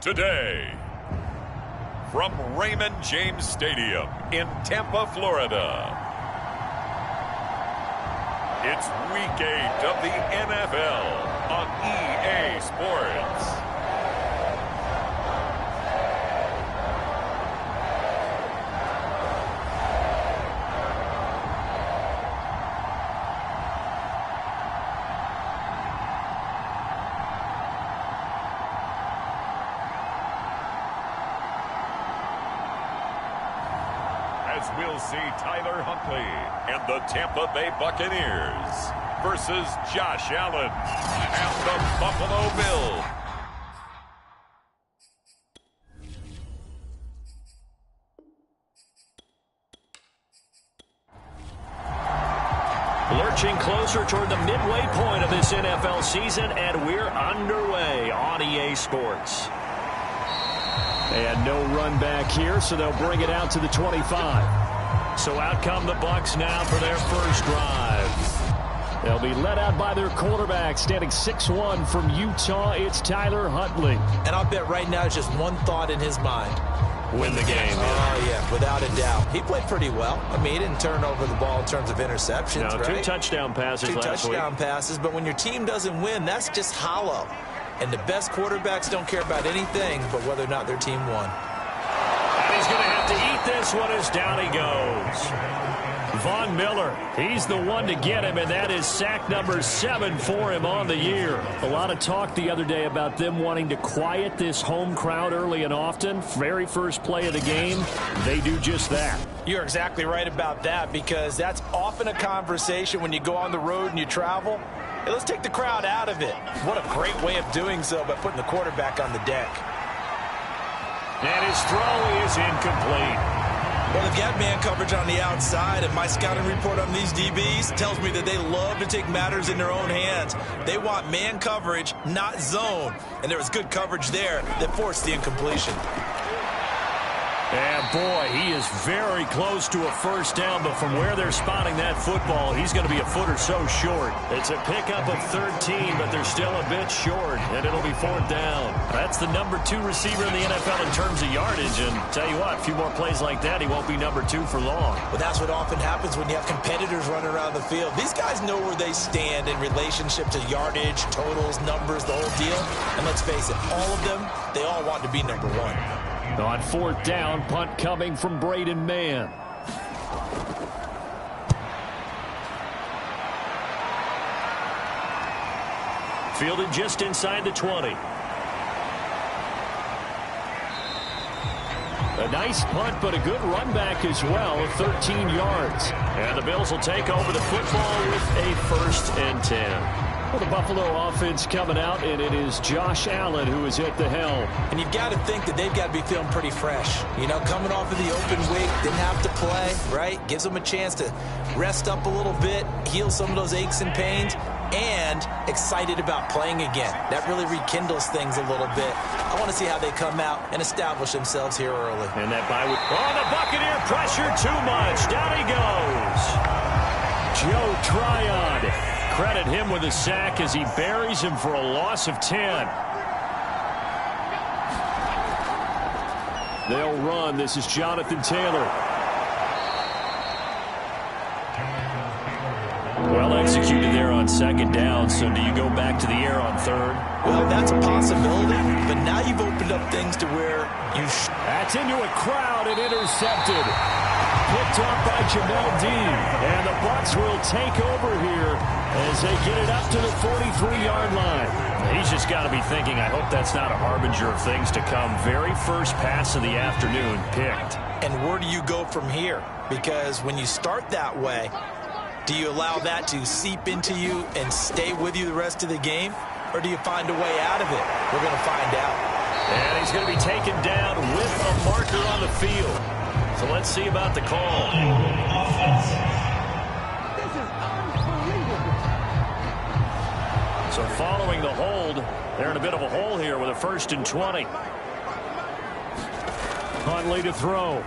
today. From Raymond James Stadium in Tampa, Florida, it's Week 8 of the NFL on EA Sports. As we'll see Tyler Huntley and the Tampa Bay Buccaneers versus Josh Allen and the Buffalo Bills. Lurching closer toward the midway point of this NFL season, and we're underway on EA Sports. And no run back here, so they'll bring it out to the 25. So out come the Bucs now for their first drive. They'll be led out by their quarterback, standing 6'1" from Utah. It's Tyler Huntley. And I'll bet right now it's just one thought in his mind. Win the game. Oh, yeah, without a doubt. He played pretty well. I mean, he didn't turn over the ball in terms of interceptions, no, right? 2 touchdown passes last week. 2 touchdown passes, but when your team doesn't win, that's just hollow. And the best quarterbacks don't care about anything but whether or not their team won. And he's going to have to eat this one as down he goes. Von Miller, he's the one to get him, and that is sack number 7 for him on the year. A lot of talk the other day about them wanting to quiet this home crowd early and often. Very first play of the game, they do just that. You're exactly right about that, because that's often a conversation when you go on the road and you travel. Hey, let's take the crowd out of it. What a great way of doing so by putting the quarterback on the deck. And his throw is incomplete. Well, they've got man coverage on the outside, and my scouting report on these DBs tells me that they love to take matters in their own hands. They want man coverage, not zone. And there was good coverage there that forced the incompletion. And boy, he is very close to a first down, but from where they're spotting that football, he's going to be a foot or so short. It's a pickup of 13, but they're still a bit short, and it'll be 4th down. That's the number 2 receiver in the NFL in terms of yardage, and tell you what, a few more plays like that, he won't be number 2 for long. Well, that's what often happens when you have competitors running around the field. These guys know where they stand in relationship to yardage, totals, numbers, the whole deal. And let's face it, all of them, they all want to be number 1. On 4th down, punt coming from Braden Mann. Fielded just inside the 20. A nice punt, but a good run back as well, 13 yards. And the Bills will take over the football with a 1st and 10. Well, the Buffalo offense coming out, and it is Josh Allen who is at the helm. And you've got to think that they've got to be feeling pretty fresh. You know, coming off of the open week, didn't have to play, right? Gives them a chance to rest up a little bit, heal some of those aches and pains, and excited about playing again. That really rekindles things a little bit. I want to see how they come out and establish themselves here early. And that bye week. Oh, the Buccaneer pressure too much. Down he goes. Joe Tryon. Credit him with a sack as he buries him for a loss of 10. They'll run. This is Jonathan Taylor. Well executed there on 2nd down. So do you go back to the air on 3rd? Well, that's a possibility. But now you've opened up things to where you... That's into a crowd and intercepted. Picked off by Jamel Dean. And the Bucs will take over here as they get it up to the 43-yard line. He's just got to be thinking, I hope that's not a harbinger of things to come. Very first pass of the afternoon picked. And where do you go from here? Because when you start that way, do you allow that to seep into you and stay with you the rest of the game? Or do you find a way out of it? We're going to find out. And he's going to be taken down with a marker on the field. So let's see about the call. So following the hold, they're in a bit of a hole here with a 1st and 20. Huntley to throw.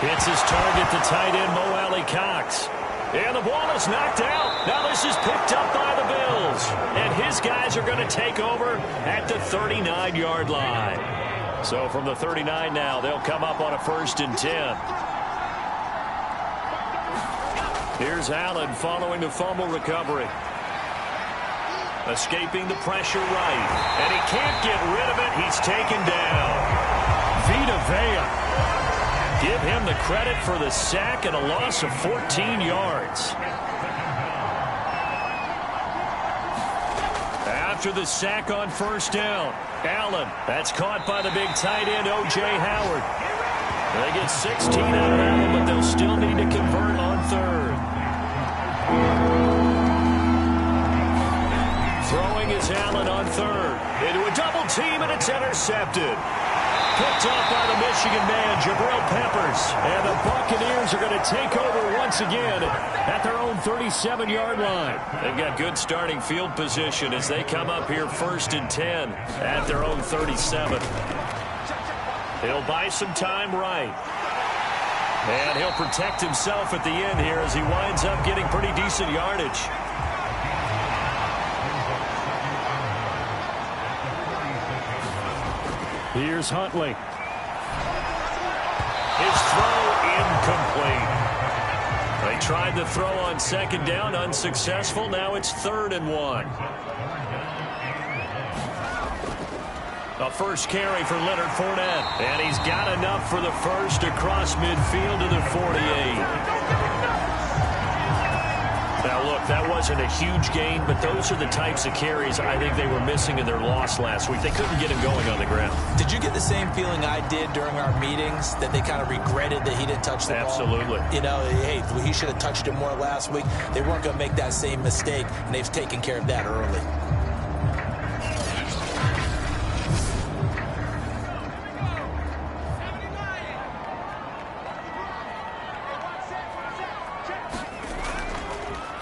Hits his target, the tight end, Mo Alley Cox. And the ball is knocked out. Now this is picked up by the Bills. And his guys are going to take over at the 39-yard line. So from the 39 now, they'll come up on a 1st and 10. Here's Allen following the fumble recovery. Escaping the pressure right. And he can't get rid of it. He's taken down. Vita Vea. Give him the credit for the sack and a loss of 14 yards. After the sack on 1st down, Allen. That's caught by the big tight end, O.J. Howard. They get 16 out of that one, but they'll still need to convert on 3rd. Throwing is Allen on 3rd. Into a double team, and it's intercepted. Picked off by the Michigan man, Jabril Peppers. And the Buccaneers are going to take over once again at their own 37-yard line. They've got good starting field position as they come up here 1st and 10 at their own 37. He'll buy some time right. And he'll protect himself at the end here as he winds up getting pretty decent yardage. Here's Huntley. His throw incomplete. They tried the throw on 2nd down, unsuccessful. Now it's 3rd and 1. A first carry for Leonard Fournette. And he's got enough for the first across midfield to the 48. Now, look, that wasn't a huge gain, but those are the types of carries I think they were missing in their loss last week. They couldn't get him going on the ground. Did you get the same feeling I did during our meetings, that they kind of regretted that he didn't touch the ball? Absolutely. You know, hey, he should have touched it more last week. They weren't going to make that same mistake, and they've taken care of that early.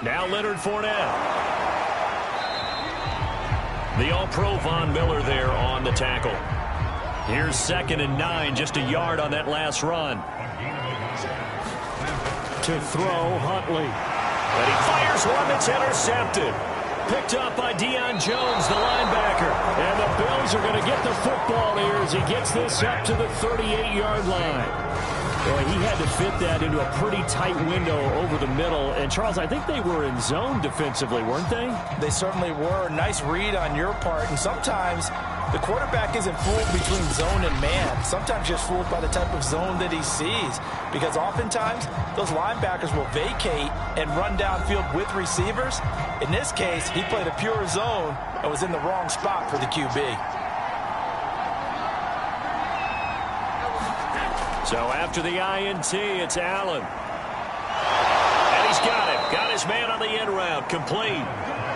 Now Leonard Fournette. The All-Pro Von Miller there on the tackle. Here's 2nd and 9, just a yard on that last run. To throw, Huntley. And he fires one that's intercepted. Picked up by Deion Jones, the linebacker. And the Bills are going to get the football here as he gets this up to the 38-yard line. Boy, he had to fit that into a pretty tight window over the middle. And, Charles, I think they were in zone defensively, weren't they? They certainly were. Nice read on your part. And sometimes the quarterback isn't fooled between zone and man. Sometimes just fooled by the type of zone that he sees. Because oftentimes, those linebackers will vacate and run downfield with receivers. In this case, he played a pure zone and was in the wrong spot for the QB. So after the INT, it's Allen. And he's got him. Got his man on the end route. Complete.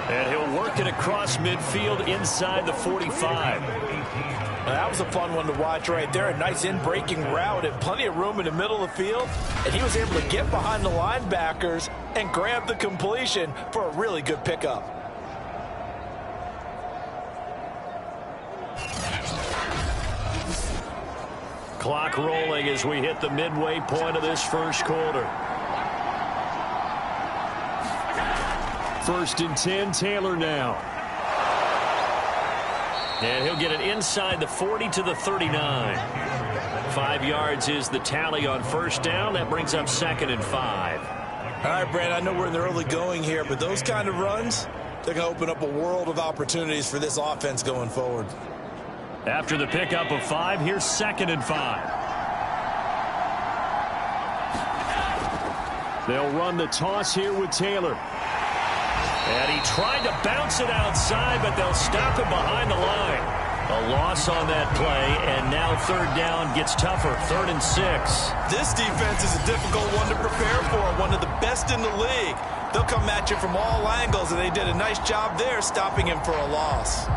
And he'll work it across midfield inside the 45. That was a fun one to watch right there. A nice in-breaking route and plenty of room in the middle of the field. And he was able to get behind the linebackers and grab the completion for a really good pickup. Clock rolling as we hit the midway point of this first quarter. 1st and 10, Taylor now. And he'll get it inside the 40 to the 39. 5 yards is the tally on 1st down. That brings up 2nd and 5. All right, Brad, I know we're in the early going here, but those kind of runs, they're going to open up a world of opportunities for this offense going forward. After the pickup of 5, here's 2nd and 5. They'll run the toss here with Taylor. And he tried to bounce it outside, but they'll stop him behind the line. A loss on that play, and now 3rd down gets tougher. 3rd and 6. This defense is a difficult one to prepare for, one of the best in the league. They'll come at you from all angles, and they did a nice job there stopping him for a loss.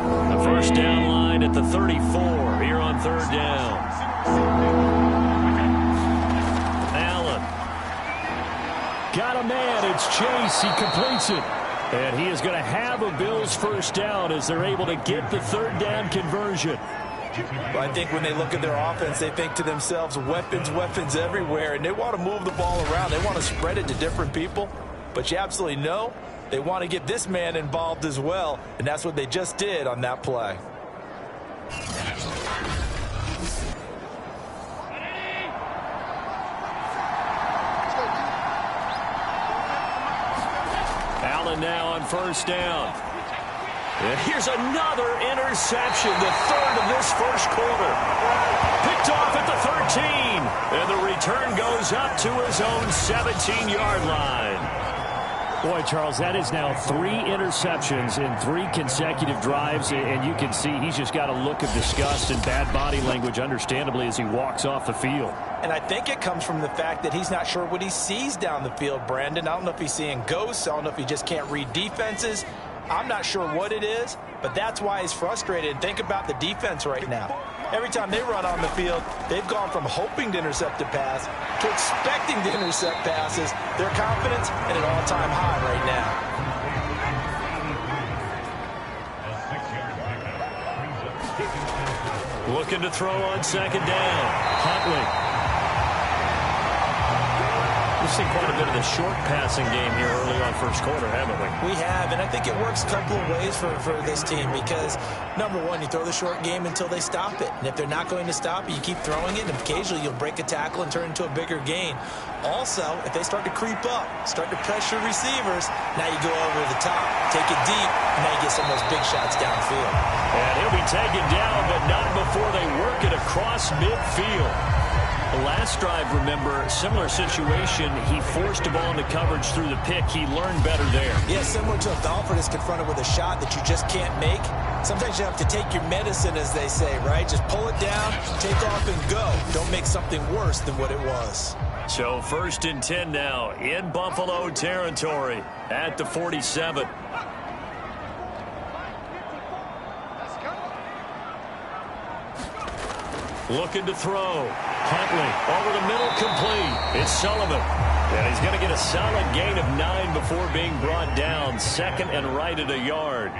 The 1st down line at the 34 here on 3rd down. Allen. Got a man. It's Chase. He completes it. And he is going to have a Bills 1st down as they're able to get the 3rd down conversion. Well, I think when they look at their offense, they think to themselves, weapons, weapons everywhere, and they want to move the ball around. They want to spread it to different people. but you absolutely know they want to get this man involved as well, and that's what they just did on that play. Allen now on first down. And here's another interception, the third of this first quarter. Picked off at the 13. And the return goes up to his own 17-yard line. Boy, Charles, that is now 3 interceptions in 3 consecutive drives, and you can see he's just got a look of disgust and bad body language, understandably, as he walks off the field. And I think it comes from the fact that he's not sure what he sees down the field, Brandon. I don't know if he's seeing ghosts. I don't know if he just can't read defenses. I'm not sure what it is, but that's why he's frustrated. And think about the defense right now. Every time they run on the field, they've gone from hoping to intercept a pass to expecting to intercept passes. Their confidence at an all-time high right now. Looking to throw on second down. Huntley. We've seen quite a bit of the short passing game here early on first quarter, haven't we? We have, and I think it works a couple of ways for this team because, number one, you throw the short game until they stop it. And if they're not going to stop it, you keep throwing it, and occasionally you'll break a tackle and turn into a bigger gain. Also, if they start to creep up, start to pressure receivers, now you go over the top, take it deep, and now you get some of those big shots downfield. And he'll be taken down, but not before they work it across midfield. The last drive, remember, similar situation. He forced a ball into coverage through the pick. He learned better there. Yeah, similar to if Alfred is confronted with a shot that you just can't make. Sometimes you have to take your medicine, as they say, right? Just pull it down, take off, and go. Don't make something worse than what it was. So 1st and 10 now in Buffalo territory at the 47. Looking to throw. Huntley over the middle, complete. It's Sullivan. And he's going to get a solid gain of 9 before being brought down. 2nd and right at a yard.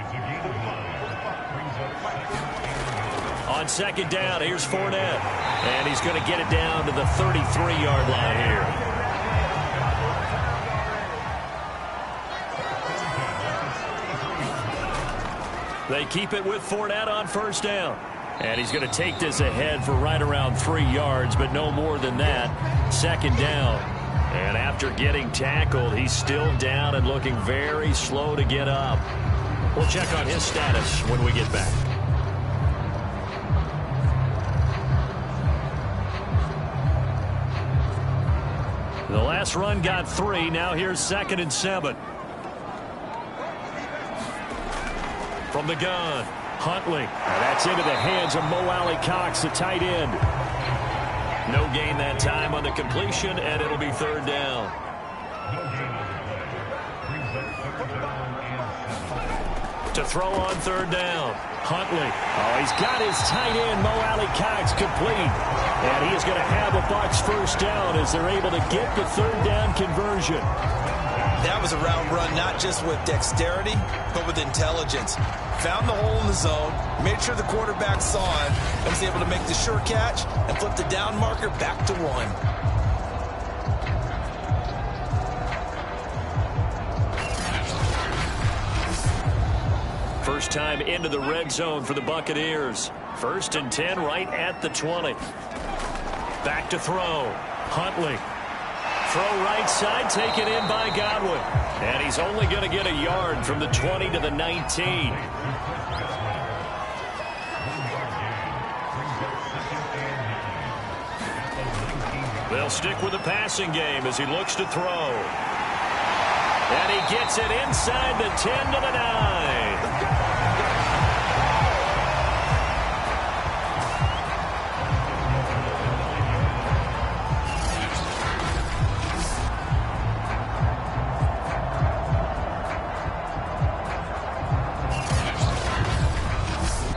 On 2nd down, here's Fournette. And he's going to get it down to the 33-yard line here. They keep it with Fournette on first down. And he's going to take this ahead for right around 3 yards, but no more than that. 2nd down. And after getting tackled, he's still down and looking very slow to get up. We'll check on his status when we get back. The last run got 3. Now here's 2nd and 7. From the gun. Huntley. And that's into the hands of Mo Alley-Cox, the tight end. No gain that time on the completion, and it'll be 3rd down. To throw on 3rd down. Huntley. Oh, he's got his tight end, Mo Alley-Cox, complete. And he is going to have a Bucs first down as they're able to get the 3rd down conversion. That was a route run not just with dexterity, but with intelligence. Found the hole in the zone, made sure the quarterback saw it, and was able to make the sure catch and flip the down marker back to 1. First time into the red zone for the Buccaneers. 1st and 10 right at the 20. Back to throw. Huntley. Throw right side, taken in by Godwin. And he's only going to get a yard from the 20 to the 19. They'll stick with the passing game as he looks to throw. And he gets it inside the 10 to the 9.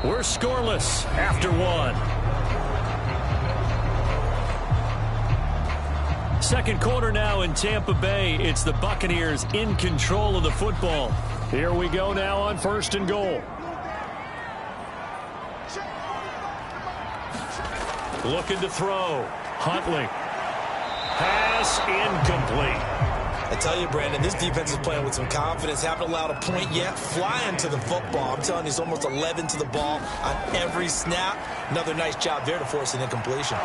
We're scoreless after 1. 2nd quarter now in Tampa Bay. It's the Buccaneers in control of the football. Here we go now on 1st and goal. Looking to throw. Huntley. Pass incomplete. A tell you, Brandon, this defense is playing with some confidence. Haven't allowed a point yet. Flying to the football. I'm telling you, it's almost 11 to the ball on every snap. Another nice job there to force an incompletion.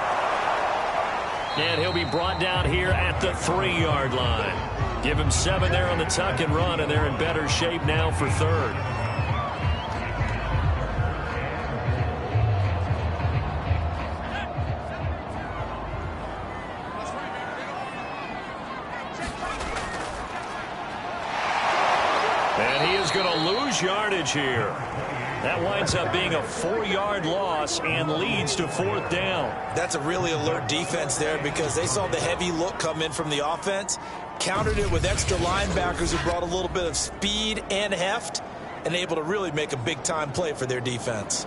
And he'll be brought down here at the 3-yard line. Give him 7 there on the tuck and run, and they're in better shape now for third. And he is going to lose yardage here. That winds up being a 4-yard loss and leads to 4th down. That's a really alert defense there because they saw the heavy look come in from the offense, countered it with extra linebackers who brought a little bit of speed and heft, and able to really make a big-time play for their defense.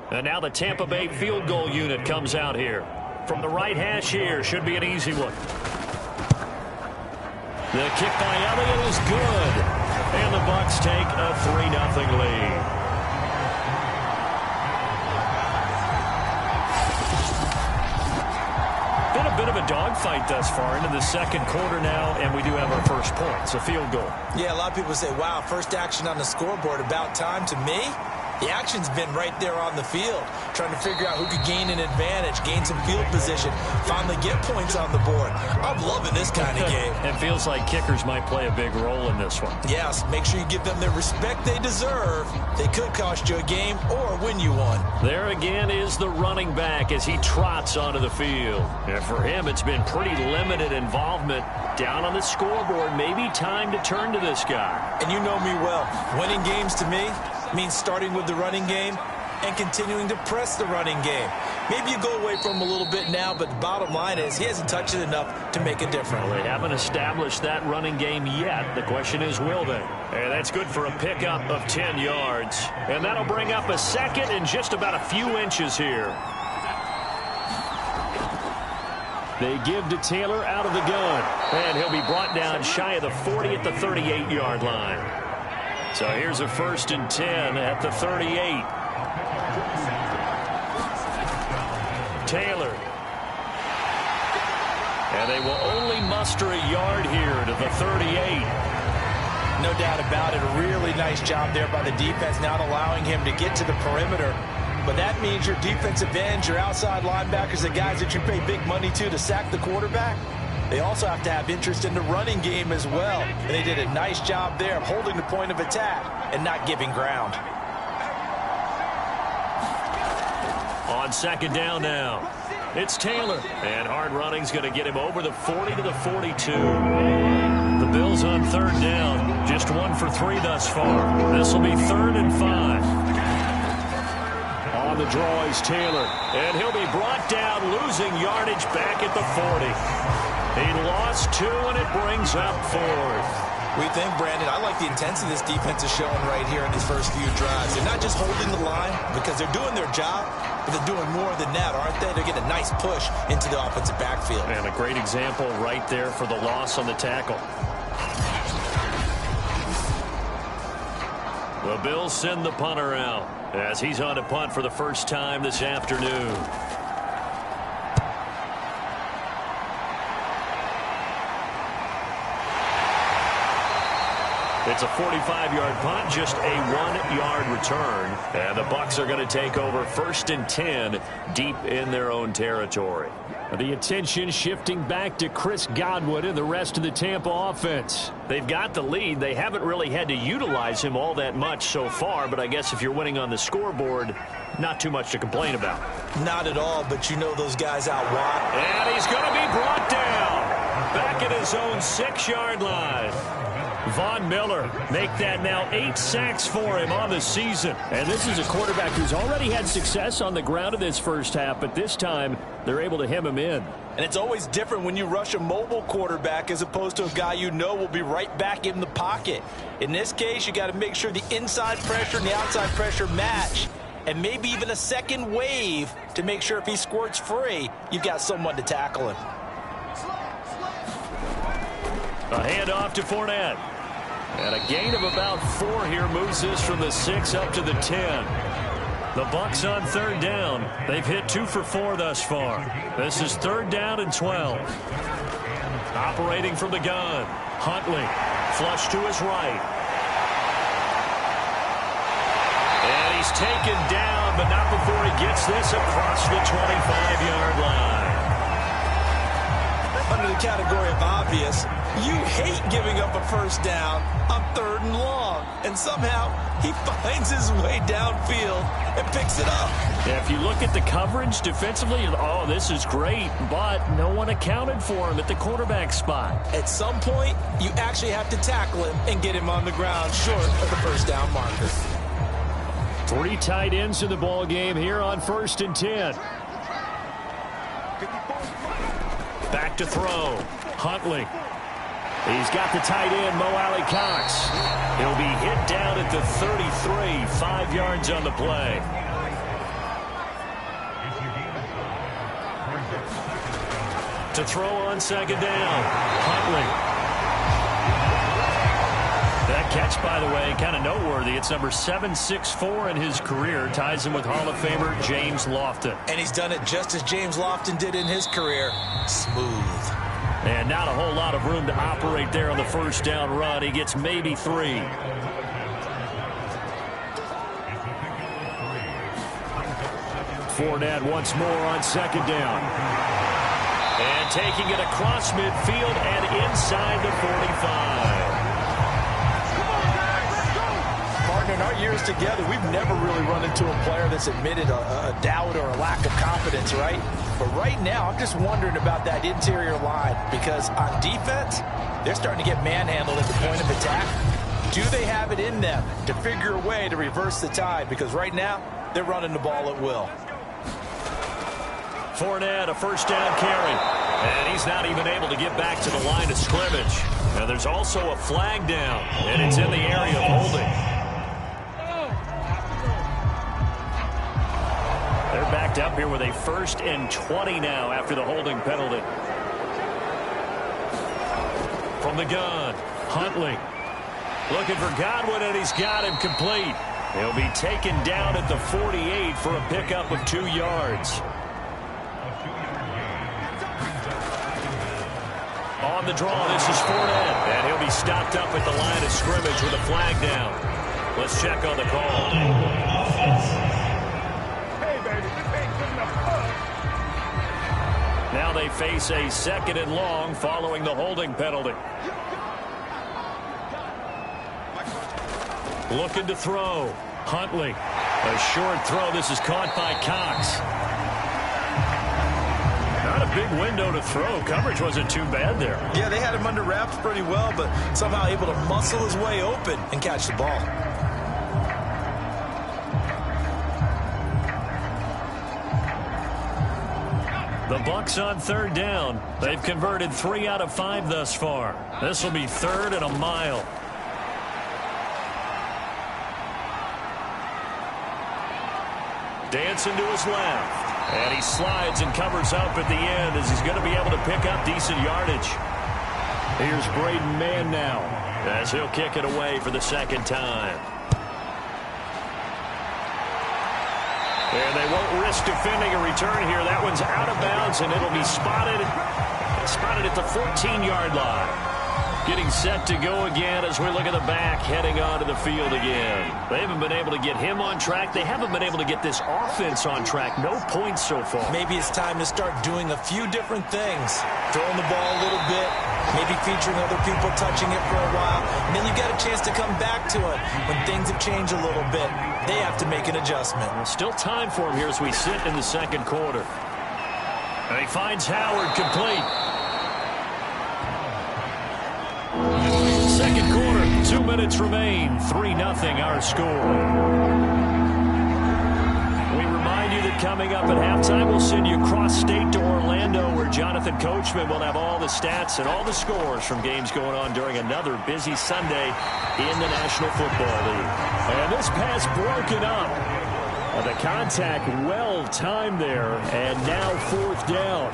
And now the Tampa Bay field goal unit comes out here. From the right hash here, should be an easy one. The kick by Elliott is good. And the Bucs take a 3-0 lead. Been a bit of a dogfight thus far into the second quarter now, and we do have our first points, a field goal. Yeah, a lot of people say, wow, first action on the scoreboard, about time. To me, the action's been right there on the field, trying to figure out who could gain an advantage, gain some field position, finally get points on the board. I'm loving this kind of game. It feels like kickers might play a big role in this one. Yes, make sure you give them the respect they deserve. They could cost you a game or win you one. There again is the running back as he trots onto the field. And for him, it's been pretty limited involvement. Down on the scoreboard, maybe time to turn to this guy. And you know me well. Winning games to me means starting with the running game and continuing to press the running game. Maybe you go away from him a little bit now, but the bottom line is he hasn't touched it enough to make a difference. Well, they haven't established that running game yet. The question is, will they? And that's good for a pickup of 10 yards. And that'll bring up a second and just about a few inches here. They give to Taylor out of the gun. And he'll be brought down shy of the 40 at the 38-yard line. So here's a 1st and 10 at the 38. Taylor. And they will only muster a yard here to the 38. No doubt about it. A really nice job there by the defense, not allowing him to get to the perimeter. But that means your defensive ends, your outside linebackers, the guys that you pay big money to sack the quarterback, they also have to have interest in the running game as well. And they did a nice job there of holding the point of attack and not giving ground. On 2nd down now, it's Taylor. And hard running's going to get him over the 40 to the 42. The Bills on 3rd down. Just 1 for 3 thus far. This will be 3rd and 5. On the draw is Taylor. And he'll be brought down, losing yardage back at the 40. He lost 2, and it brings up 4th. We think, Brandon, I like the intensity this defense is showing right here in these first few drives. They're not just holding the line because they're doing their job, but they're doing more than that, aren't they? They're getting a nice push into the offensive backfield. And a great example right there for the loss on the tackle. The Bills send the punter out as he's on to punt for the first time this afternoon. It's a 45-yard punt, just a 1-yard return. And the Bucs are going to take over 1st and 10 deep in their own territory. The attention shifting back to Chris Godwin and the rest of the Tampa offense. They've got the lead. They haven't really had to utilize him all that much so far, but I guess if you're winning on the scoreboard, not too much to complain about. Not at all, but you know those guys out wide. And he's going to be brought down back at his own 6-yard line. Von Miller make that now 8 sacks for him on the season. And this is a quarterback who's already had success on the ground in this first half, but this time they're able to hem him in. And it's always different when you rush a mobile quarterback as opposed to a guy you know will be right back in the pocket. In this case, you got to make sure the inside pressure and the outside pressure match, and maybe even a second wave to make sure if he squirts free, you've got someone to tackle him. A handoff to Fournette. And a gain of about 4 here moves this from the 6 up to the 10. The Bucs on third down. They've hit 2 for 4 thus far. This is 3rd down and 12. Operating from the gun. Huntley. Flush to his right. And he's taken down, but not before he gets this across the 25-yard line. Under the category of obvious, you hate giving up a first down on 3rd and long. And somehow he finds his way downfield and picks it up. Yeah, if you look at the coverage defensively, oh, this is great, but no one accounted for him at the quarterback spot. At some point, you actually have to tackle him and get him on the ground short of the first down marker. 3 tight ends in the ball game here on 1st and 10. Back to throw. Huntley. He's got the tight end, Mo Alley-Cox. He'll be hit down at the 33, 5 yards on the play. To throw on 2nd down. Huntley. That catch, by the way, kind of noteworthy. It's number 764 in his career. Ties him with Hall of Famer James Lofton. And he's done it just as James Lofton did in his career. Smooth. And not a whole lot of room to operate there on the first down run. He gets maybe 3. Fournette once more on 2nd down. And taking it across midfield and inside the 45. In our years together, we've never really run into a player that's admitted a doubt or a lack of confidence, right? But right now, I'm just wondering about that interior line because on defense, they're starting to get manhandled at the point of attack. Do they have it in them to figure a way to reverse the tide? Because right now, they're running the ball at will. Fournette, a first down carry. And he's not even able to get back to the line of scrimmage. Now, there's also a flag down, and it's in the area of holding. They're backed up here with a 1st and 20 now after the holding penalty. From the gun, Huntley. Looking for Godwin, and he's got him complete. He'll be taken down at the 48 for a pickup of 2 yards. On the draw, this is Fournette. And he'll be stopped up at the line of scrimmage with a flag down. Let's check on the call. Now they face a 2nd and long following the holding penalty. Looking to throw. Huntley. A short throw. This is caught by Cox. Not a big window to throw. Coverage wasn't too bad there. Yeah, they had him under wraps pretty well, but somehow able to muscle his way open and catch the ball. The Bucs on 3rd down. They've converted 3 out of 5 thus far. This will be 3rd and a mile. Dancing to his left. And he slides and covers up at the end as he's going to be able to pick up decent yardage. Here's Braden Mann now as he'll kick it away for the 2nd time. And they won't risk defending a return here. That one's out of bounds, and it'll be spotted at the 14-yard line. Getting set to go again as we look at the back, heading onto the field again. They haven't been able to get him on track. They haven't been able to get this offense on track. No points so far. Maybe it's time to start doing a few different things. Throwing the ball a little bit, maybe featuring other people touching it for a while, and then you get a chance to come back to it when things have changed a little bit. They have to make an adjustment. Still time for him here as we sit in the 2nd quarter. And he finds Howard complete. 2nd quarter, 2 minutes remain. 3-0 our score. We remind you that coming up at halftime, we'll send you cross-state to Orlando, where Jonathan Coachman will have all the stats and all the scores from games going on during another busy Sunday in the National Football League. And this pass broken up. The contact well timed there, and now 4th down.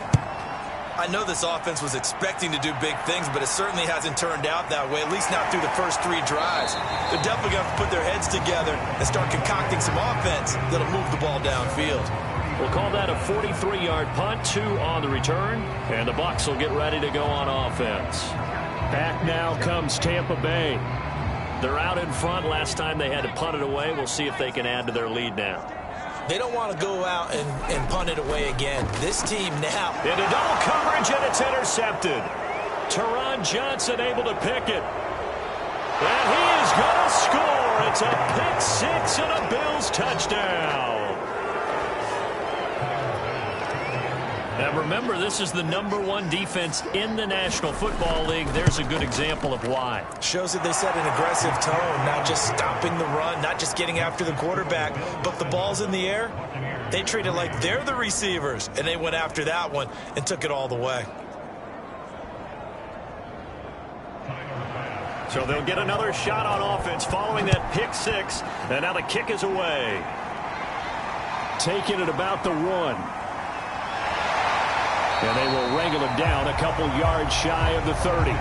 I know this offense was expecting to do big things, but it certainly hasn't turned out that way, at least not through the first 3 drives. They're definitely going to have to put their heads together and start concocting some offense that'll move the ball downfield. We'll call that a 43-yard punt, 2 on the return, and the Bucs will get ready to go on offense. Back now comes Tampa Bay. They're out in front. Last time they had to punt it away. We'll see if they can add to their lead now. They don't want to go out and punt it away again. This team now. Into double coverage, and it's intercepted. Teron Johnson able to pick it. And he is going to score. It's a pick 6 and a Bills touchdown. Now remember, this is the #1 defense in the National Football League. There's a good example of why. Shows that they set an aggressive tone, not just stopping the run, not just getting after the quarterback, but the ball's in the air. They treat it like they're the receivers, and they went after that one and took it all the way. So they'll get another shot on offense following that pick 6, and now the kick is away. Taking it about the 1. And they will wrangle him down a couple yards shy of the 30.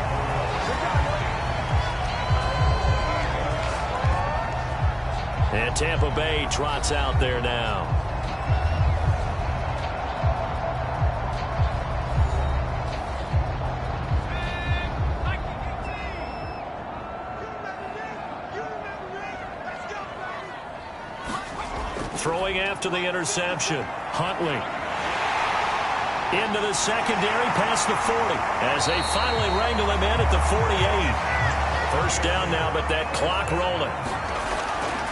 And Tampa Bay trots out there now. Throwing after the interception, Huntley. Into the secondary, past the 40, as they finally wrangle him in at the 48. First down now, but that clock rolling.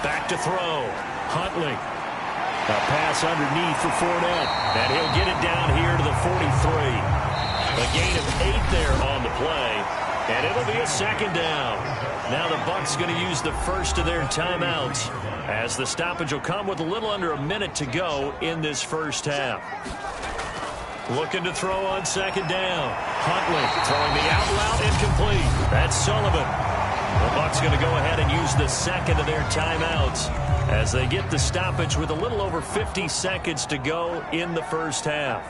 Back to throw. Huntley. A pass underneath for Fournette, and he'll get it down here to the 43. A gain of 8 there on the play, and it'll be a second down. Now the Bucs going to use the first of their timeouts, as the stoppage will come with a little under a minute to go in this first half. Looking to throw on second down. Huntley throwing the out route incomplete. That's Sullivan. The Bucs going to go ahead and use the second of their timeouts as they get the stoppage with a little over 50 seconds to go in the first half.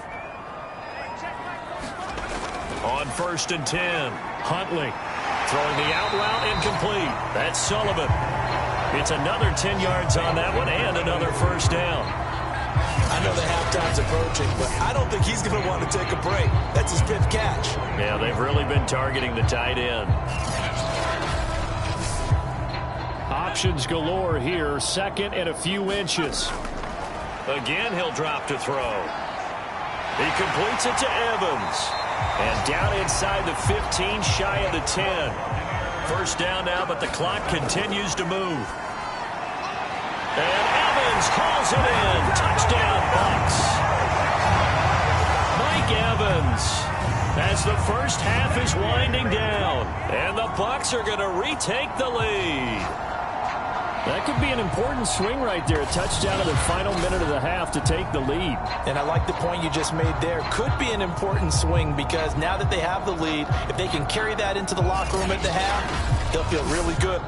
On 1st and 10, Huntley throwing the out route incomplete. That's Sullivan. It's another 10 yards on that one and another first down. I know the halftime's approaching, but I don't think he's going to want to take a break. That's his 5th catch. Yeah, they've really been targeting the tight end. Options galore here. 2nd and a few inches. Again, he'll drop to throw. He completes it to Evans. And down inside the 15, shy of the 10. First down now, but the clock continues to move. And Evans calls it in. Touchdown, Bucs. Mike Evans, as the first half is winding down. And the Bucs are going to retake the lead. That could be an important swing right there. A touchdown in the final minute of the half to take the lead. And I like the point you just made there. Could be an important swing because now that they have the lead, if they can carry that into the locker room at the half, they'll feel really good.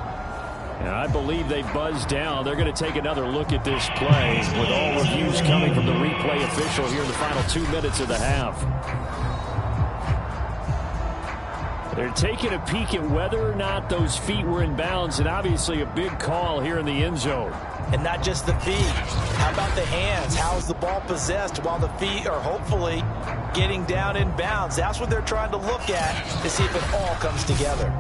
And I believe they buzzed down. They're going to take another look at this play with all reviews coming from the replay official here in the final 2 minutes of the half. They're taking a peek at whether or not those feet were in bounds, and obviously a big call here in the end zone. And not just the feet. How about the hands? How is the ball possessed while the feet are hopefully getting down in bounds? That's what they're trying to look at to see if it all comes together.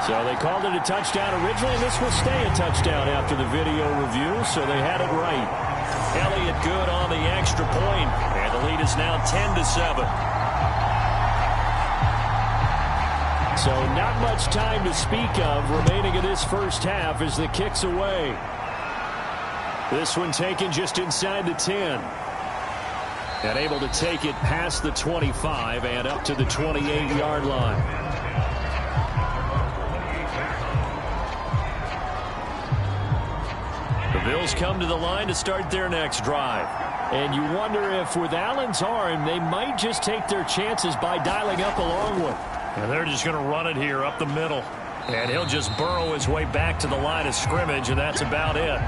So they called it a touchdown originally, and this will stay a touchdown after the video review, so they had it right. Elliott good on the extra point, and the lead is now 10-7. So not much time to speak of remaining in this first half as the kick's away. This one taken just inside the 10. And able to take it past the 25 and up to the 28-yard line. The Bills come to the line to start their next drive. And you wonder if with Allen's arm, they might just take their chances by dialing up a long one. And they're just going to run it here up the middle. And he'll just burrow his way back to the line of scrimmage, and that's about it.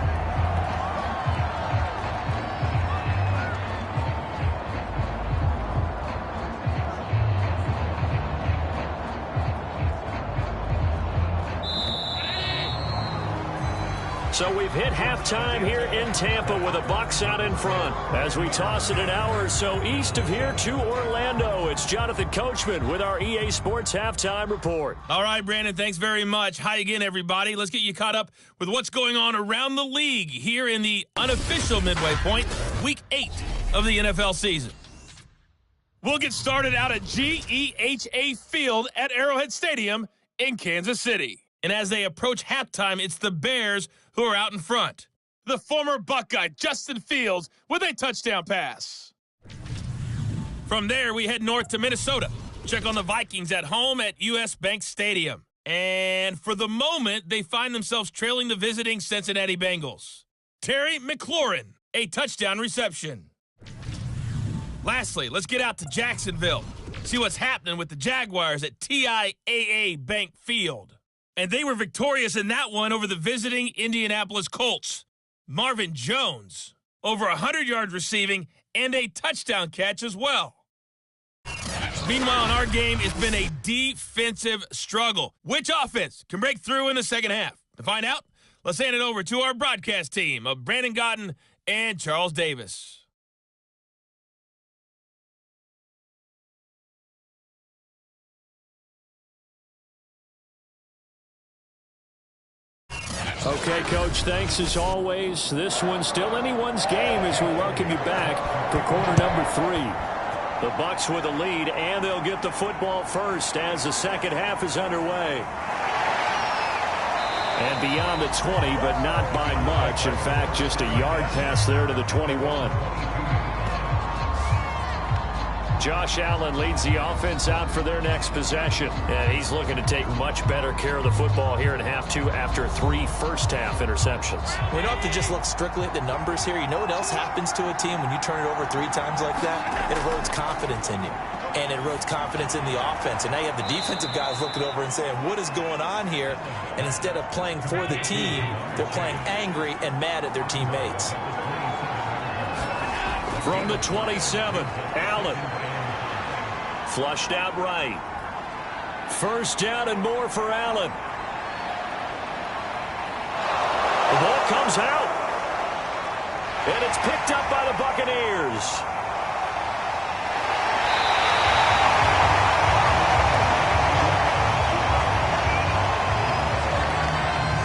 So we've hit halftime here in Tampa with the Bucs out in front. As we toss it an hour or so east of here to Orlando, it's Jonathan Coachman with our EA Sports Halftime Report. All right, Brandon, thanks very much. Hi again, everybody. Let's get you caught up with what's going on around the league here in the unofficial midway point, Week 8 of the NFL season. We'll get started out at GEHA Field at Arrowhead Stadium in Kansas City. And as they approach halftime, it's the Bears who are out in front. The former Buckeye, Justin Fields, with a touchdown pass. From there, we head north to Minnesota. Check on the Vikings at home at US Bank Stadium. And for the moment, they find themselves trailing the visiting Cincinnati Bengals. Terry McLaurin, a touchdown reception. Lastly, let's get out to Jacksonville. See what's happening with the Jaguars at TIAA Bank Field. And they were victorious in that one over the visiting Indianapolis Colts. Marvin Jones, over 100 yards receiving and a touchdown catch as well. Meanwhile, in our game, it's been a defensive struggle. Which offense can break through in the second half? To find out, let's hand it over to our broadcast team of Brandon Gotten and Charles Davis. Okay, Coach, thanks as always. This one's still anyone's game as we welcome you back for quarter number 3. The Bucs with a lead, and they'll get the football first as the second half is underway. And beyond the 20, but not by much. In fact, just a yard pass there to the 21. Josh Allen leads the offense out for their next possession. And he's looking to take much better care of the football here in half 2 after 3 first-half interceptions. We don't have to just look strictly at the numbers here. You know what else happens to a team when you turn it over 3 times like that? It erodes confidence in you. And it erodes confidence in the offense. And now you have the defensive guys looking over and saying, what is going on here? And instead of playing for the team, they're playing angry and mad at their teammates. From the 27, Allen. Flushed out right. First down and more for Allen. The ball comes out. And it's picked up by the Buccaneers.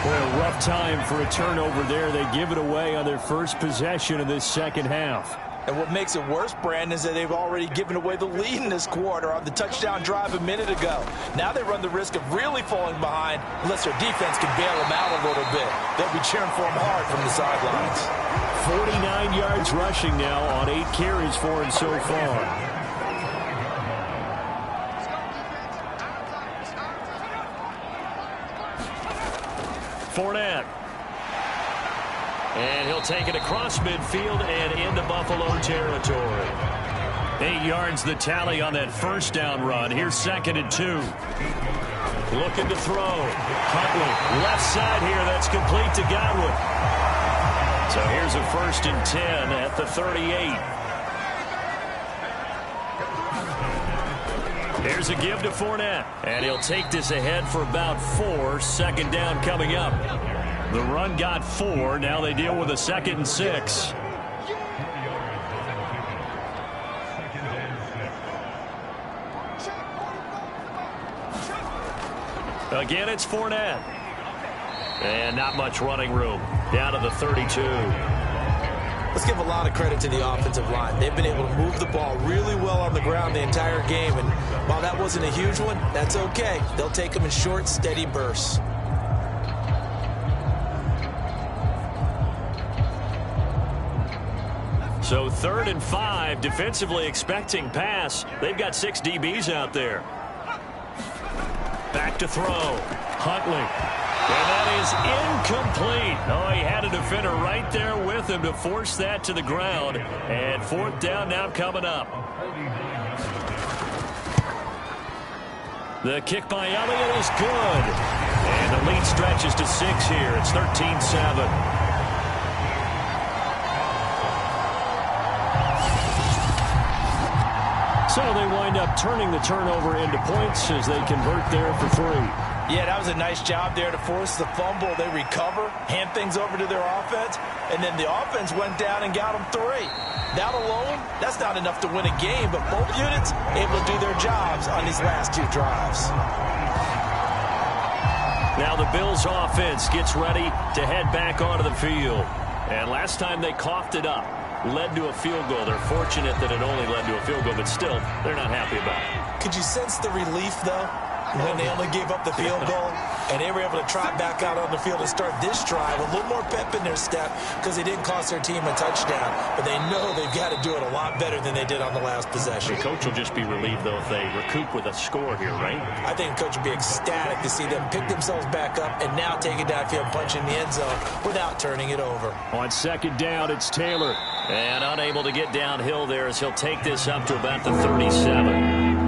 Boy, a rough time for a turnover there. They give it away on their first possession of this second half. And what makes it worse, Brandon, is that they've already given away the lead in this quarter on the touchdown drive a minute ago. Now they run the risk of really falling behind unless their defense can bail them out a little bit. They'll be cheering for them hard from the sidelines. 49 yards rushing now on 8 carries for him so far. Fournette. And he'll take it across midfield and into Buffalo territory. 8 yards the tally on that first down run. Here's 2nd and 2. Looking to throw. Huntley, left side here. That's complete to Godwin. So here's a 1st and 10 at the 38. Here's a give to Fournette. And he'll take this ahead for about 4. 2nd down coming up. The run got 4. Now they deal with a 2nd and 6. Again, it's Fournette. And not much running room. Down to the 32. Let's give a lot of credit to the offensive line. They've been able to move the ball really well on the ground the entire game. And while that wasn't a huge one, that's okay. They'll take them in short, steady bursts. So 3rd and 5, defensively expecting pass. They've got 6 DBs out there. Back to throw. Huntley. And that is incomplete. Oh, he had a defender right there with him to force that to the ground. And 4th down now coming up. The kick by Elliott is good. And the lead stretches to 6 here. It's 13-7. So they wind up turning the turnover into points as they convert there for 3. Yeah, that was a nice job there to force the fumble. They recover, hand things over to their offense, and then the offense went down and got them 3. That alone, that's not enough to win a game, but both units able to do their jobs on these last 2 drives. Now the Bills offense gets ready to head back onto the field. And last time they coughed it up, led to a field goal. They're fortunate that it only led to a field goal, but still, they're not happy about it. Could you sense the relief, though, when they only gave up the field goal and they were able to trot back out on the field and start this drive a little more pep in their step because they didn't cost their team a touchdown, but they know they've got to do it a lot better than they did on the last possession. The coach will just be relieved, though, if they recoup with a score here, right? I think the coach will be ecstatic to see them pick themselves back up and now take it downfield and punch in the end zone without turning it over. On 2nd down, it's Taylor. And unable to get downhill there as he'll take this up to about the 37.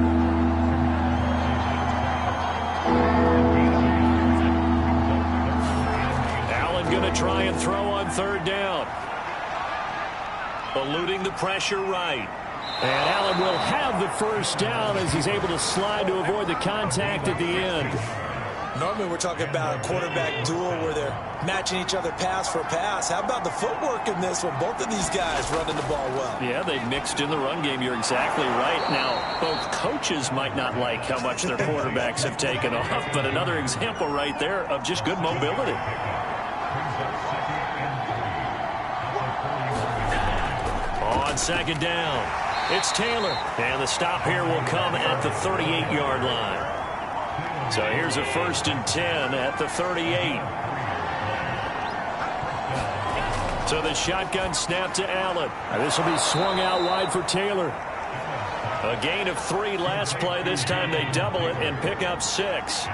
Going to try and throw on 3rd down. Eluding the pressure right. And Allen will have the 1st down as he's able to slide to avoid the contact at the end. Normally we're talking about a quarterback duel where they're matching each other pass for pass. How about the footwork in this one? Both of these guys running the ball well. Yeah, they've mixed in the run game. You're exactly right. Now, both coaches might not like how much their quarterbacks have taken off, but another example right there of just good mobility. On 2nd down, it's Taylor. And the stop here will come at the 38-yard line. So here's a 1st and 10 at the 38. So the shotgun snap to Allen. This will be swung out wide for Taylor. A gain of 3 last play. This time they double it and pick up 6.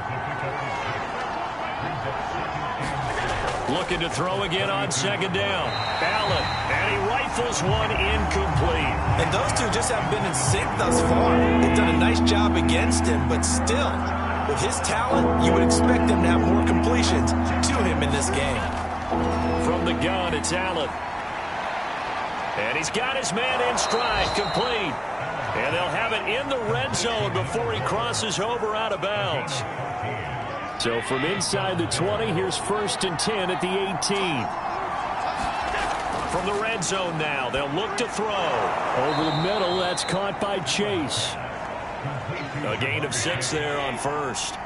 Looking to throw again on 2nd down. Allen, and he rifles one incomplete. And those two just haven't been in sync thus far. They've done a nice job against him, but still, with his talent, you would expect them to have more completions to him in this game. From the gun, it's Allen. And he's got his man in stride, complete. And they'll have it in the red zone before he crosses over out of bounds. So from inside the 20, here's 1st and 10 at the 18. From the red zone now, they'll look to throw. Over the middle, that's caught by Chase. A gain of 6 there on 1st.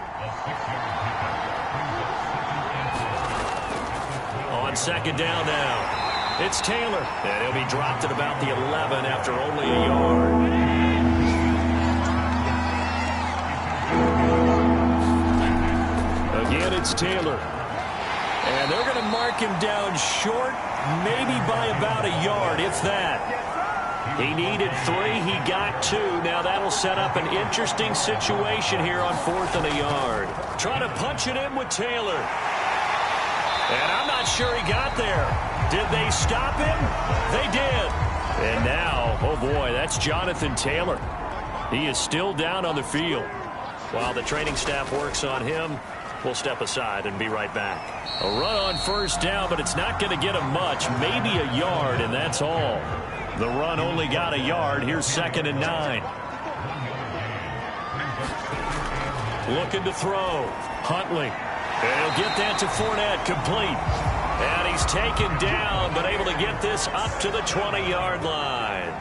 On 2nd down now, it's Taylor. And he'll be dropped at about the 11 after only a yard. Again, it's Taylor. And they're going to mark him down short, maybe by about a yard, if that. He needed 3. He got 2. Now that'll set up an interesting situation here on 4th and a yard. Trying to punch it in with Taylor. And I'm not sure he got there. Did they stop him? They did. And now, oh boy, that's Jonathan Taylor. He is still down on the field. While the training staff works on him, we'll step aside and be right back. A run on 1st down, but it's not going to get him much. Maybe a yard, and that's all. The run only got a yard. Here's 2nd and 9. Looking to throw. Huntley. And he'll get that to Fournette, complete. And he's taken down, but able to get this up to the 20-yard line.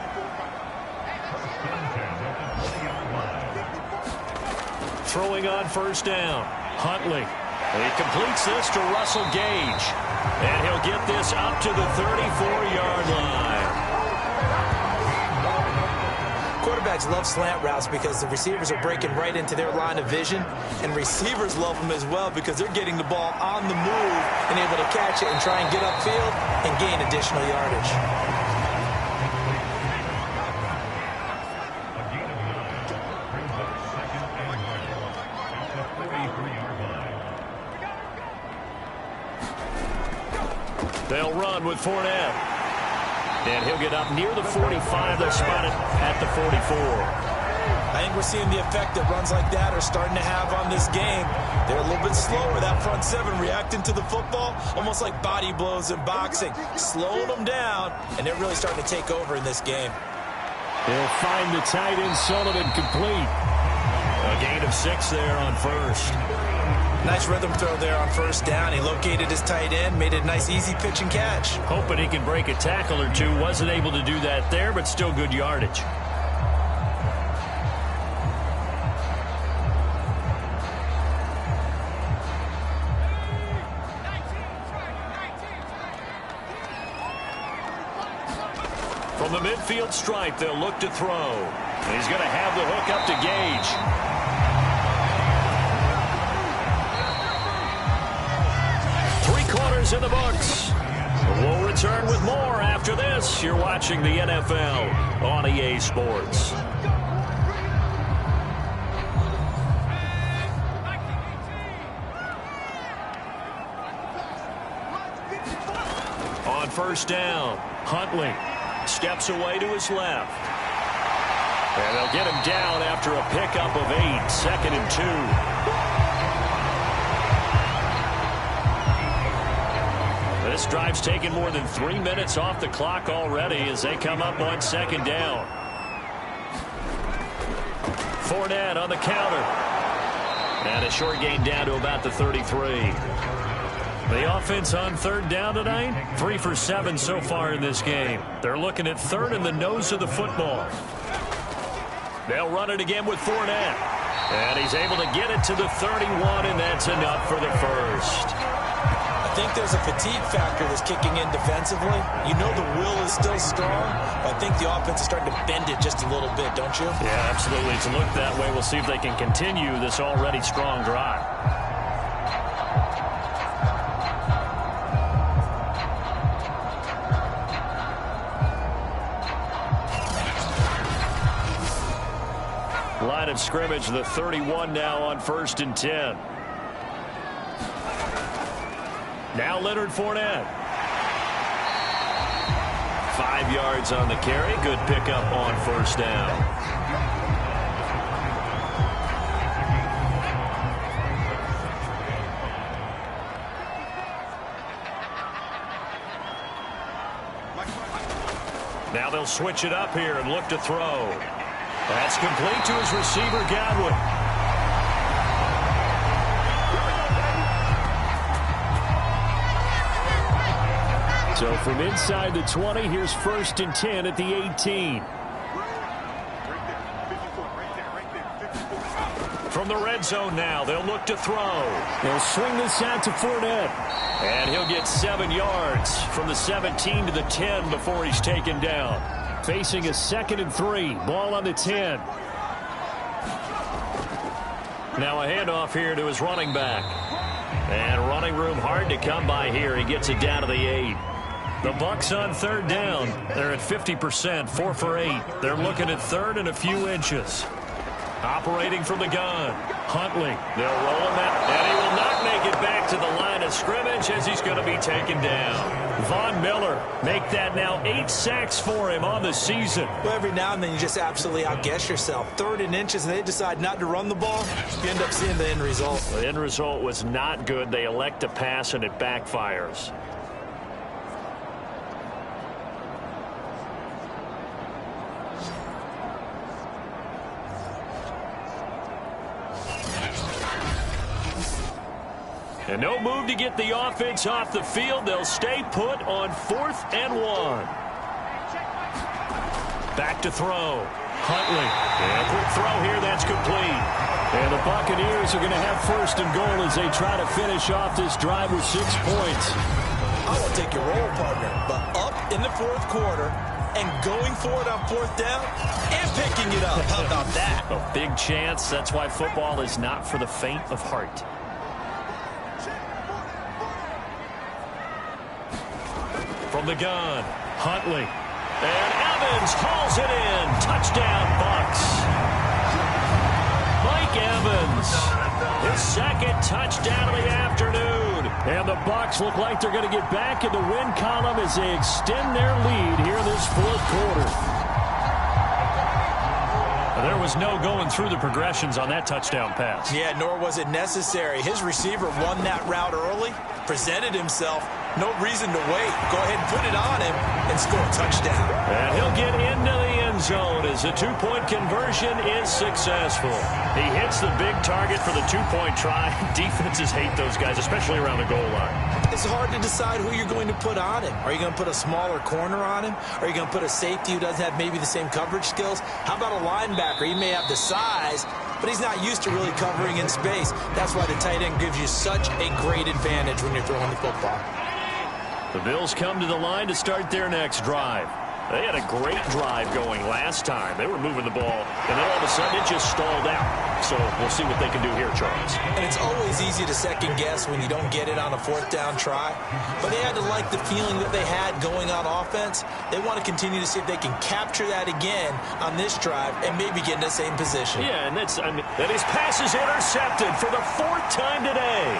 Throwing on 1st down. Huntley. He completes this to Russell Gage. And he'll get this up to the 34-yard line. Quarterbacks love slant routes because the receivers are breaking right into their line of vision, and receivers love them as well because they're getting the ball on the move and able to catch it and try and get upfield and gain additional yardage. They'll run with Fournette. And he'll get up near the 45. They'll spot it at the 44. I think we're seeing the effect that runs like that are starting to have on this game. They're a little bit slower, that front seven, reacting to the football, almost like body blows in boxing, slowing them down, and they're really starting to take over in this game. He'll find the tight end Sullivan complete. A gain of 6 there on first. Nice rhythm throw there on first down. He located his tight end, made it a nice easy pitch and catch. Hoping he can break a tackle or two. Wasn't able to do that there, but still good yardage. From the midfield stripe, they'll look to throw. He's going to have the hook up to Gage. In the books. We'll return with more after this. You're watching the NFL on EA Sports. On first down, Huntley steps away to his left. And they'll get him down after a pickup of 8, 2nd and 2. This drive's taken more than 3 minutes off the clock already as they come up on 2nd down. Fournette on the counter. And a short gain down to about the 33. The offense on 3rd down tonight, 3 for 7 so far in this game. They're looking at 3rd in the nose of the football. They'll run it again with Fournette. And he's able to get it to the 31, and that's enough for the first. I think there's a fatigue factor that's kicking in defensively. You know the will is still strong, but I think the offense is starting to bend it just a little bit, don't you? Yeah, absolutely. It's looked that way. We'll see if they can continue this already strong drive. Line of scrimmage, the 31 now on 1st and 10. Now Leonard Fournette. 5 yards on the carry. Good pickup on first down. Now they'll switch it up here and look to throw. That's complete to his receiver, Godwin. So from inside the 20, here's 1st and 10 at the 18. From the red zone now, they'll look to throw. They'll swing this out to Fournette. And he'll get 7 yards from the 17 to the 10 before he's taken down. Facing a 2nd and 3. Ball on the 10. Now a handoff here to his running back. And running room hard to come by here. He gets it down to the 8. The Bucs on 3rd down. They're at 50%, 4 for 8. They're looking at 3rd and a few inches. Operating from the gun. Huntley. They'll roll him out. And he will not make it back to the line of scrimmage as he's going to be taken down. Von Miller make that now 8 sacks for him on the season. Well, every now and then you just absolutely outguess yourself. 3rd and inches, and they decide not to run the ball. You end up seeing the end result. The end result was not good. They elect to pass, and it backfires. And no move to get the offense off the field. They'll stay put on 4th and 1. Back to throw. Huntley. And a quick throw here. That's complete. And the Buccaneers are going to have 1st and goal as they try to finish off this drive with 6 points. I will take your role, partner. But up in the 4th quarter and going for it on 4th down and picking it up. How about that? A big chance. That's why football is not for the faint of heart. From the gun, Huntley. And Evans hauls it in. Touchdown, Bucs. Mike Evans, his 2nd touchdown of the afternoon. And the Bucs look like they're going to get back in the win column as they extend their lead here in this 4th quarter. There was no going through the progressions on that touchdown pass. Yeah, nor was it necessary. His receiver won that route early, presented himself. No reason to wait. Go ahead and put it on him and score a touchdown. And he'll get into the end zone as the two-point conversion is successful. He hits the big target for the two-point try. Defenses hate those guys, especially around the goal line. It's hard to decide who you're going to put on him. Are you going to put a smaller corner on him? Are you going to put a safety who doesn't have maybe the same coverage skills? How about a linebacker? He may have the size, but he's not used to really covering in space. That's why the tight end gives you such a great advantage when you're throwing the football. The Bills come to the line to start their next drive. They had a great drive going last time. They were moving the ball, and then all of a sudden it just stalled out. So we'll see what they can do here, Charles. And it's always easy to second guess when you don't get it on a fourth down try. But they had to like the feeling that they had going on offense. They want to continue to see if they can capture that again on this drive and maybe get in the same position. Yeah, and that his pass is intercepted for the fourth time today.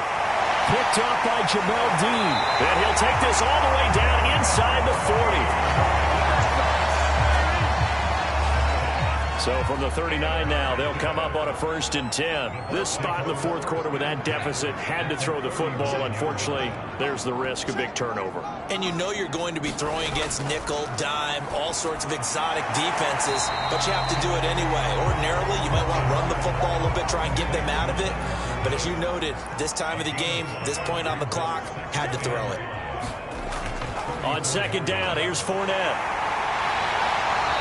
Picked off by Jamel Dean. And he'll take this all the way down inside the 40. So from the 39 now, they'll come up on a 1st and 10. This spot in the fourth quarter with that deficit, had to throw the football. Unfortunately, there's the risk of big turnover. And you know you're going to be throwing against nickel, dime, all sorts of exotic defenses, but you have to do it anyway. Ordinarily, you might want to run the football a little bit, try and get them out of it. But as you noted, this time of the game, this point on the clock, had to throw it. On 2nd down, here's Fournette.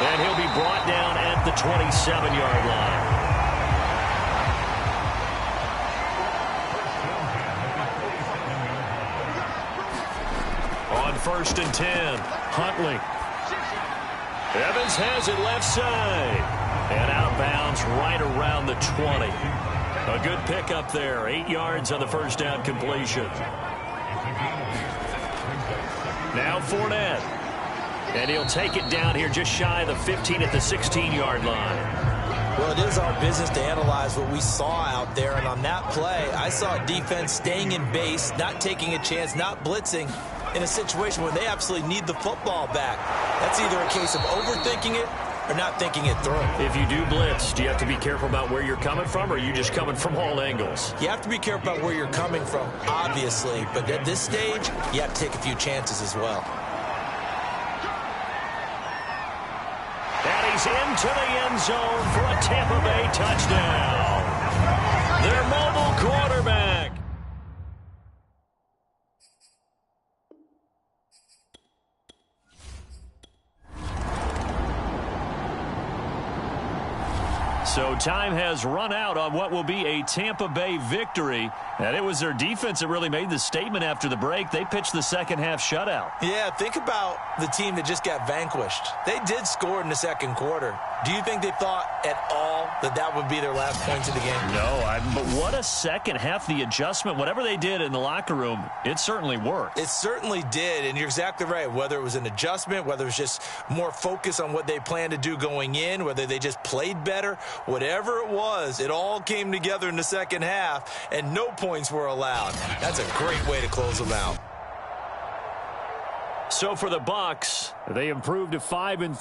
And he'll be brought down at the 27-yard line. On 1st and 10, Huntley. Evans has it left side. And out of bounds right around the 20. A good pickup there. 8 yards on the first down completion. Now Fournette. And he'll take it down here just shy of the 15 at the 16-yard line. Well, it is our business to analyze what we saw out there. And on that play, I saw a defense staying in base, not taking a chance, not blitzing in a situation where they absolutely need the football back. That's either a case of overthinking it or not thinking it through. If you do blitz, do you have to be careful about where you're coming from, or are you just coming from all angles? You have to be careful about where you're coming from, obviously. But at this stage, you have to take a few chances as well. And he's into the end zone for a Tampa Bay touchdown. Their mobile quarterback. So time has run out on what will be a Tampa Bay victory. And it was their defense that really made the statement after the break. They pitched the second half shutout. Yeah, think about the team that just got vanquished. They did score in the second quarter. Do you think they thought at all that that would be their last points of the game? No, but what a second half. The adjustment, whatever they did in the locker room, it certainly worked. It certainly did, and you're exactly right. Whether it was an adjustment, whether it was just more focus on what they planned to do going in, whether they just played better, whatever it was, it all came together in the second half, and no points were allowed. That's a great way to close them out. So for the Bucs, they improved to 5-3.